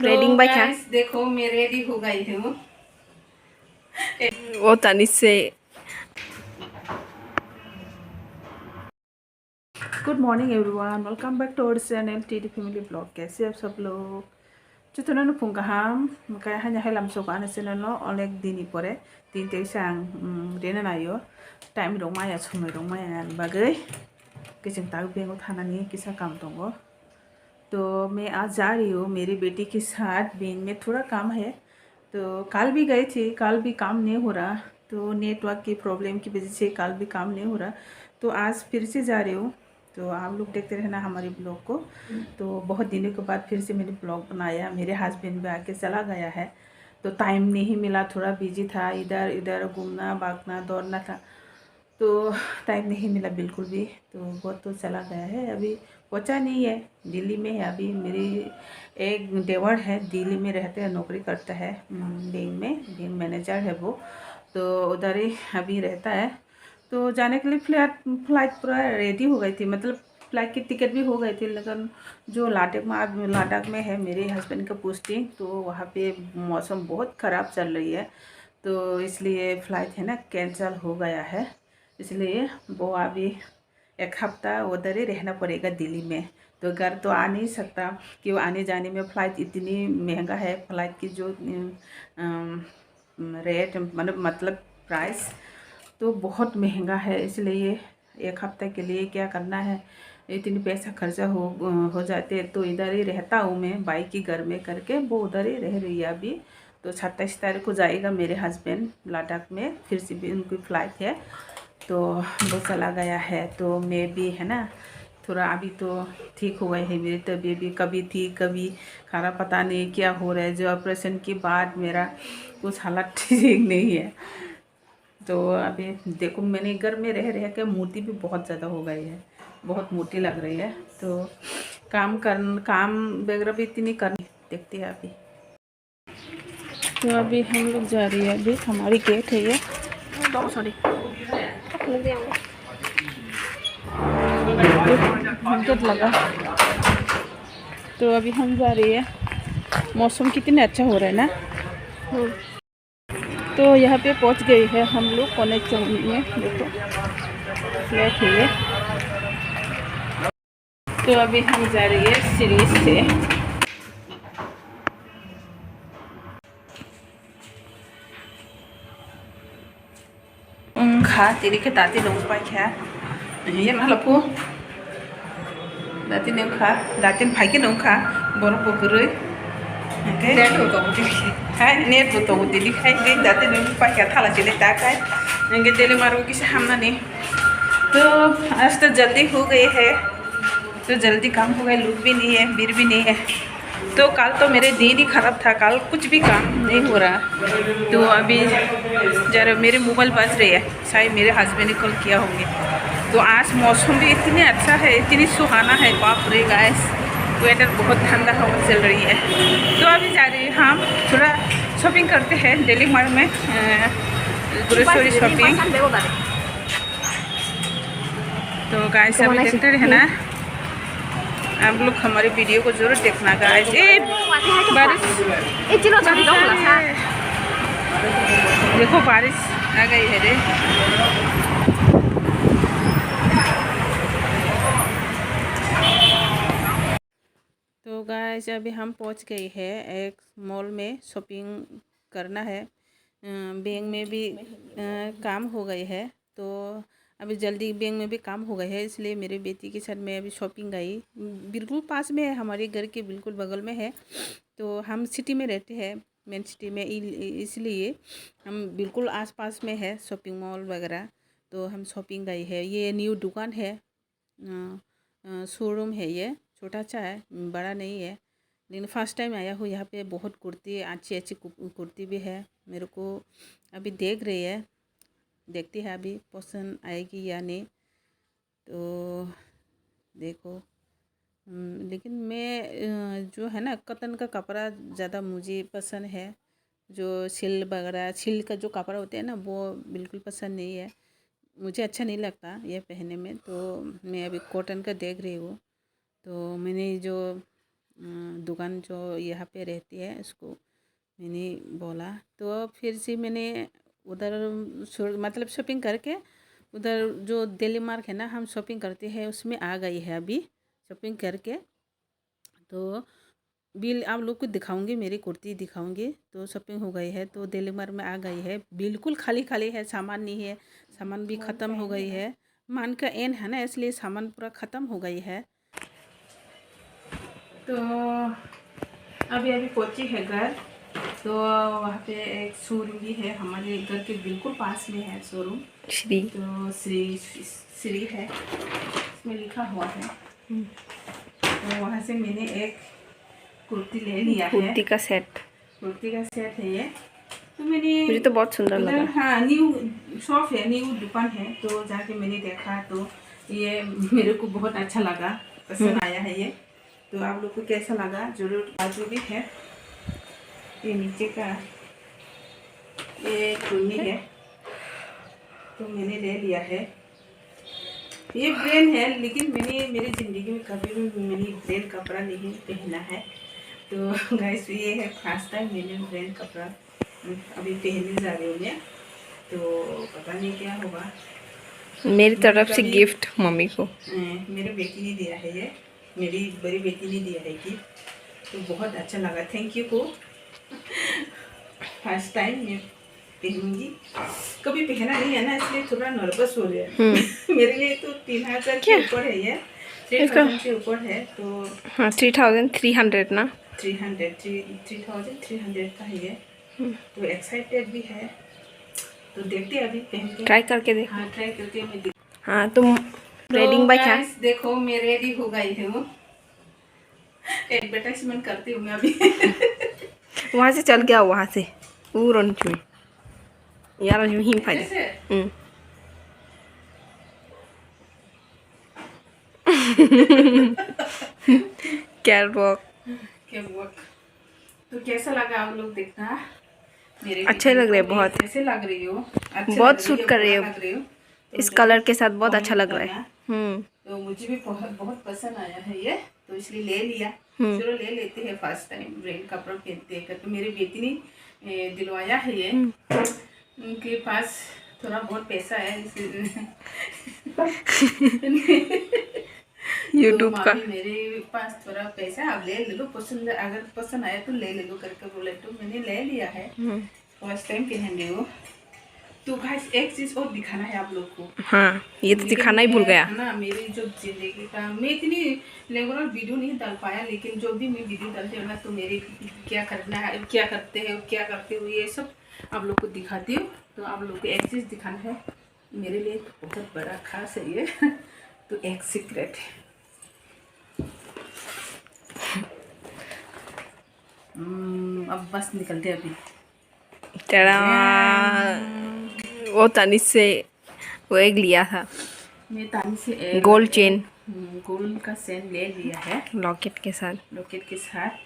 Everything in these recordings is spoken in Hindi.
रेडिंग बाय क्या देखो मैं रेडी हो गई हूँ। वो तनी से good morning everyone, welcome back to our channel TD family blog. कैसे आप सब लोग? चुतुनानो फुंगाहाम मका hanya helam soka ana channel olek dini pore 3 tarik sang dena nayo time rong maya somai rong maya bagai kitchen ताक बेंगो थानानी किसा काम दोंगो। तो मैं आज जा रही हूँ मेरी बेटी के साथ। बैंक में थोड़ा काम है, तो कल भी गई थी, कल भी काम नहीं हो रहा, तो नेटवर्क की प्रॉब्लम की वजह से कल भी काम नहीं हो रहा। तो आज फिर से जा रही हूँ, तो आप लोग देखते रहना हमारे ब्लॉग को। तो बहुत दिनों के बाद फिर से मैंने ब्लॉग बनाया। मेरे हस्बैंड भी आके चला गया है, तो टाइम नहीं मिला, थोड़ा बिजी था, इधर इधर घूमना भागना दौड़ना था, तो टाइम नहीं मिला बिल्कुल भी। तो बहुत तो चला गया है, अभी पहुंचा नहीं है, दिल्ली में है अभी। मेरी एक देवर है, दिल्ली में रहते हैं, नौकरी करता है बैंक में, बैंक मैनेजर है वो, तो उधर ही अभी रहता है। तो जाने के लिए फ्लाइट पूरा रेडी हो गई थी, मतलब फ्लाइट की टिकट भी हो गई थी, लेकिन जो लद्दाख में है मेरे हस्बैंड का पोस्टिंग, तो वहाँ पे मौसम बहुत ख़राब चल रही है, तो इसलिए फ़्लाइट है ना कैंसिल हो गया है। इसलिए वो अभी एक हफ्ता उधर ही रहना पड़ेगा दिल्ली में। तो घर तो आ नहीं सकता, कि आने जाने में फ़्लाइट इतनी महंगा है, फ़्लाइट की जो रेट मतलब प्राइस तो बहुत महंगा है। इसलिए एक हफ्ते के लिए क्या करना है, इतनी पैसा खर्चा हो जाते, तो इधर ही रहता हूँ मैं, बाइक की घर में करके वो उधर ही रह रही है अभी। तो 27 तारीख को जाएगा मेरे हस्बैंड लद्दाख में, फिर से भी उनकी फ़्लाइट है, तो वो चला गया है। तो मैं भी है ना थोड़ा अभी तो ठीक हो गई है मेरी तबीयत भी, कभी ठीक कभी खराब, पता नहीं क्या हो रहा है। जो ऑपरेशन के बाद मेरा कुछ हालत ठीक नहीं है। तो अभी देखो मैंने घर में रह रह के मोटी भी बहुत ज़्यादा हो गई है, बहुत मोटी लग रही है। तो काम वगैरह भी इतनी करनी, देखते हैं अभी। तो अभी हम लोग जा रही है, अभी हमारी गेट है ये, सॉरी गेट लगा। तो अभी हम जा रही है, मौसम कितने अच्छा हो रहा है ना। तो यहाँ पे पहुँच गई है हम लोग पौने 4 में, देखो फ्लैट है ये। तो अभी हम जा रही है सीरीज से। तेरी के ताती लोग पाई क्या ये ना लपो दाती ने खा दाती ने भाई के लोग खा बोरो पोगरे नेट हो तो है नेट हो तो दिखाई दे दाती ने पाई क्या थाला चले ताका है इंगे तेरे मारो किसे हमना नहीं। तो आज तो जल्दी हो गई है, तो जल्दी काम हो गया, लुक भी नहीं है, बिर भी नहीं है। तो कल तो मेरे दिन ही ख़राब था, कल कुछ भी काम नहीं हो रहा। तो अभी जरा मेरे मोबाइल बज रही है, शायद मेरे हस्बैंड ने कॉल किया होंगे। तो आज मौसम भी इतनी अच्छा है, इतनी सुहाना है, बाप रे गाइस, वेदर बहुत ठंडा हवा चल रही है। तो अभी जा रही है हम थोड़ा शॉपिंग करते हैं दिल्ली मार्ट में, ग्रोसरी शॉपिंग। तो गाइस अभी देखते रहे ना, आप लोग हमारे वीडियो को जरूर देखना गाइस। बारिश देखो, बारिश आ गई है रे। तो गाइस अभी हम पहुंच गए हैं एक मॉल में, शॉपिंग करना है। बैंक में भी काम हो गए है, तो अभी जल्दी बैंक में भी काम हो गए है, इसलिए मेरे बेटी के साथ मैं अभी शॉपिंग गई। बिल्कुल पास में है, हमारे घर के बिल्कुल बगल में है। तो हम सिटी में रहते हैं, मेन सिटी में, इसलिए हम बिल्कुल आसपास में है शॉपिंग मॉल वगैरह। तो हम शॉपिंग गई है, ये न्यू दुकान है, शोरूम है, ये छोटा सा है, बड़ा नहीं है, लेकिन फर्स्ट टाइम आया हूँ यहाँ पे। बहुत कुर्ती, अच्छी अच्छी कुर्ती भी है मेरे को। अभी देख रही है, देखती है अभी पसंद आएगी या नहीं। तो देखो लेकिन मैं जो है ना कॉटन का कपड़ा ज़्यादा मुझे पसंद है। जो सिल वगैरह, सिल्क का जो कपड़ा होता है ना, वो बिल्कुल पसंद नहीं है, मुझे अच्छा नहीं लगता ये पहनने में। तो मैं अभी कॉटन का देख रही हूँ। तो मैंने जो दुकान जो यहाँ पे रहती है उसको मैंने बोला, तो फिर से मैंने उधर मतलब शॉपिंग करके उधर जो दिल्ली मार्ग है ना, हम शॉपिंग करते हैं उसमें आ गई है अभी शॉपिंग करके। तो बिल आप लोग को दिखाऊंगी, मेरी कुर्ती दिखाऊंगी। तो शॉपिंग हो गई है, तो दिल्ली मार्ग में आ गई है, बिल्कुल खाली खाली है, सामान नहीं है, सामान भी ख़त्म हो गई है। मान का एंड है ना, इसलिए सामान पूरा ख़त्म हो गई है। तो अभी पहुंची है घर। तो वहाँ पे एक शोरूम भी है, हमारे घर के बिल्कुल पास में है शोरूम। श्री, तो श्री है, इसमें लिखा हुआ है। तो वहाँ से मैंने एक कुर्ती ले लिया है, कुर्ती का सेट है ये। तो मैंने, मुझे तो बहुत सुंदर लगा। हाँ, न्यू शॉप है, न्यू दुकान है, तो जाके मैंने देखा तो ये मेरे को बहुत अच्छा लगा, पसंद आया है ये। तो आप लोग को कैसा लगा जरूर। बाजू भी है, ये नीचे का ये चुन्नी है, तो मैंने ले लिया है। ये ब्रांड है, लेकिन मैंने मेरी ज़िंदगी में कभी भी मैंने ब्रांड कपड़ा नहीं पहना है। तो गाइस ये है फर्स्ट टाइम मैंने ब्रांड कपड़ा अभी पहनने जा रही हूँ मैं। तो पता नहीं क्या होगा। मेरी तरफ से गिफ्ट मम्मी को। मेरी बेटी ने दिया है ये, मेरी बड़ी बेटी ने दिया है कि, तो बहुत अच्छा लगा, थैंक यू को। फर्स्ट टाइम मैं पहनूंगी, कभी पहना नहीं है ना, इसलिए थोड़ा नर्वस हो रहा है। मेरे लिए तो 3000 के ऊपर है ये, 3000 के ऊपर है। तो हाँ 3300 ना, 3300 का है ये। तो एक्साइटेड भी है, तो देखते हैं अभी पहन के, ट्राई करके देख। हाँ ट्राई करके मैं हाँ तुम रेडिंग बाय क्या? देखो मैं रेडी हो गई हूँ, एडवर्टाइजमेंट करती हूँ मैं अभी। वहाँ से चल गया, वहाँ से पूरन चुई यार जो ही फायदे। कैटवॉक। तो कैसा लगा आप लोग देखना, मेरे अच्छे लग रहे हैं बहुत, कैसे लग रही हो, बहुत सूट कर रही हो इस कलर के साथ, बहुत अच्छा लग रहा है। तो मुझे भी बहुत पसंद आया है ये, तो इसलिए ले लिया। चलो ले लेते हैं, फर्स्ट टाइम ब्रांड कपड़ा पहनते हैं। तो मेरी बेटी ने दिलवाया है ये, उनके पास थोड़ा बहुत पैसा है यूट्यूब तो का। मेरे पास थोड़ा पैसा है, अब ले लो, पसंद अगर पसंद आया तो ले लो करके बोले, तो मैंने ले लिया है, फर्स्ट टाइम पहन रही हो। तो गाइस एक चीज और दिखाना है आप लोग को। हाँ ये तो दिखाना ही भूल गया ना, मेरी जो जिंदगी का, मैं इतनी रेगुलर वीडियो नहीं डाल पाया, लेकिन जो भी मैं वीडियो डालती हूँ ना, तो मेरी क्या करना है, क्या करते हैं, क्या करते हुए, ये सब आप लोग को दिखाती हूँ। तो आप लोग को एक चीज़ दिखाना है, मेरे लिए बहुत बड़ा खास है ये। तो एक सीक्रेट है, अब बस निकलते अभी। वो तानिश से वो एक लिया था, मैं तानिश से गोल्ड चेन, गोल्ड का चेन ले लिया है, लॉकेट के साथ।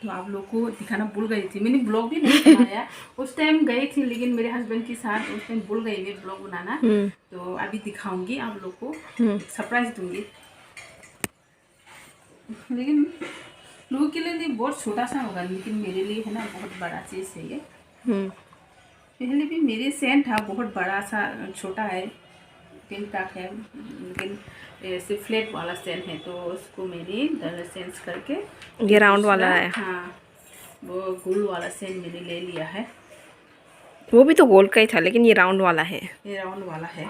तो आप लोग को दिखाना भूल गई थी, मैंने ब्लॉग भी नहीं बनाया उस टाइम गई थी, लेकिन मेरे हस्बैंड के साथ उस टाइम भूल गई मैं ब्लॉग बनाना। तो अभी दिखाऊंगी आप लोग को, सरप्राइज दूंगी, लेकिन लोगों के लिए बहुत छोटा सा होगा, लेकिन मेरे लिए है ना बहुत बड़ा चीज़ है ये। पहले भी मेरे सेन था, बहुत बड़ा सा, छोटा है, पिन तक है, लेकिन ऐसे फ्लैट वाला सेन है, तो उसको मैंने कलर चेंज करके ये राउंड वाला है। हाँ, वो गोल्ड वाला सेन मैंने ले लिया है। वो भी तो गोल्ड का ही था, लेकिन ये राउंड वाला है। ये राउंड वाला है।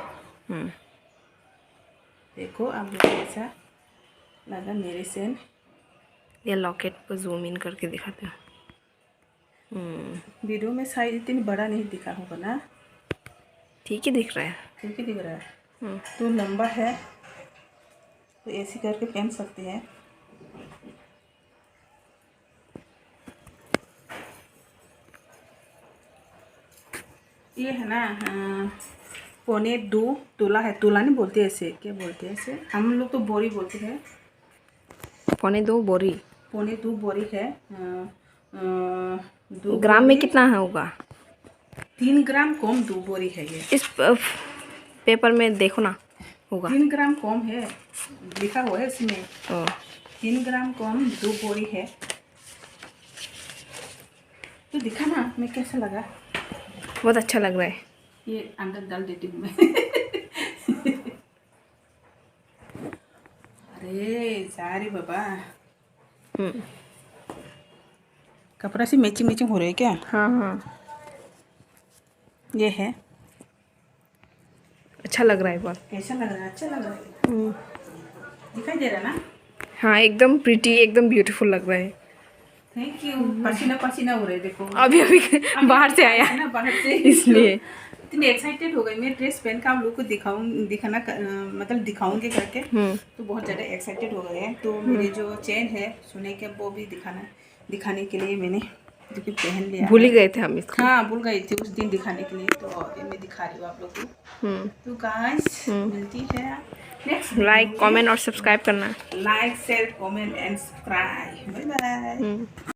देखो आप लोग कैसा लगा मेरे सेन। ये लॉकेट पर जूम इन करके दिखाते हैं। वीडियो में शायद इतनी बड़ा नहीं दिखा होगा ना, ठीक ही दिख रहा है, ठीक ही दिख रहा है। तो लंबा है, तो ऐसे करके पहन सकते हैं। ये है ना 1.25 तोला है, तोला नहीं बोलते ऐसे, क्या बोलते हैं ऐसे, हम लोग तो बोरी बोलते हैं। 1.25 बोरी, 1.25 बोरी है। ग्राम में कितना होगा? 3 ग्राम कम 2 बोरी है ये। इस पेपर में देखो ना, होगा 3 ग्राम कम है, लिखा हुआ है इसमें। 3 ग्राम कम 2 बोरी है। तो दिखा ना मैं कैसा लगा। बहुत अच्छा लग रहा है। ये अंदर डाल देती हूँ मैं। अरे सारी बाबा कपड़ा से मैचिंग मैचिंग हो रहे है क्या? हाँ हाँ, ये है। अच्छा लग रहा है बहुत। कैसा लग रहा है? अच्छा लग रहा है। दिखाई दे रहा ना? हाँ, एकदम प्रिटी, एकदम ब्यूटीफुल लग रहा है। Thank you. पसीना पसीना हो रहा है देखो। अभी अभी बाहर से आया है ना बाहर से इसलिए। इतनी एक्साइटेड हो गई मैं ड्रेस पहन कर आप लोग को मतलब दिखाऊंगी करके। तो बहुत ज़्यादा एक्साइटेड हो गए हैं। तो मेरे जो चेन है सोने के वो भी दिखाने के लिए मैंने क्योंकि पहन लिया। भूल ही गए थे हम इसको। हाँ भूल गई थी उस दिन दिखाने के लिए। तो ये मैं दिखा रही हूँ आप लोग को। तो गाइस मिलती है नेक्स्ट। लाइक कमेंट और सब्सक्राइब करना। Like share comment and subscribe. Bye bye.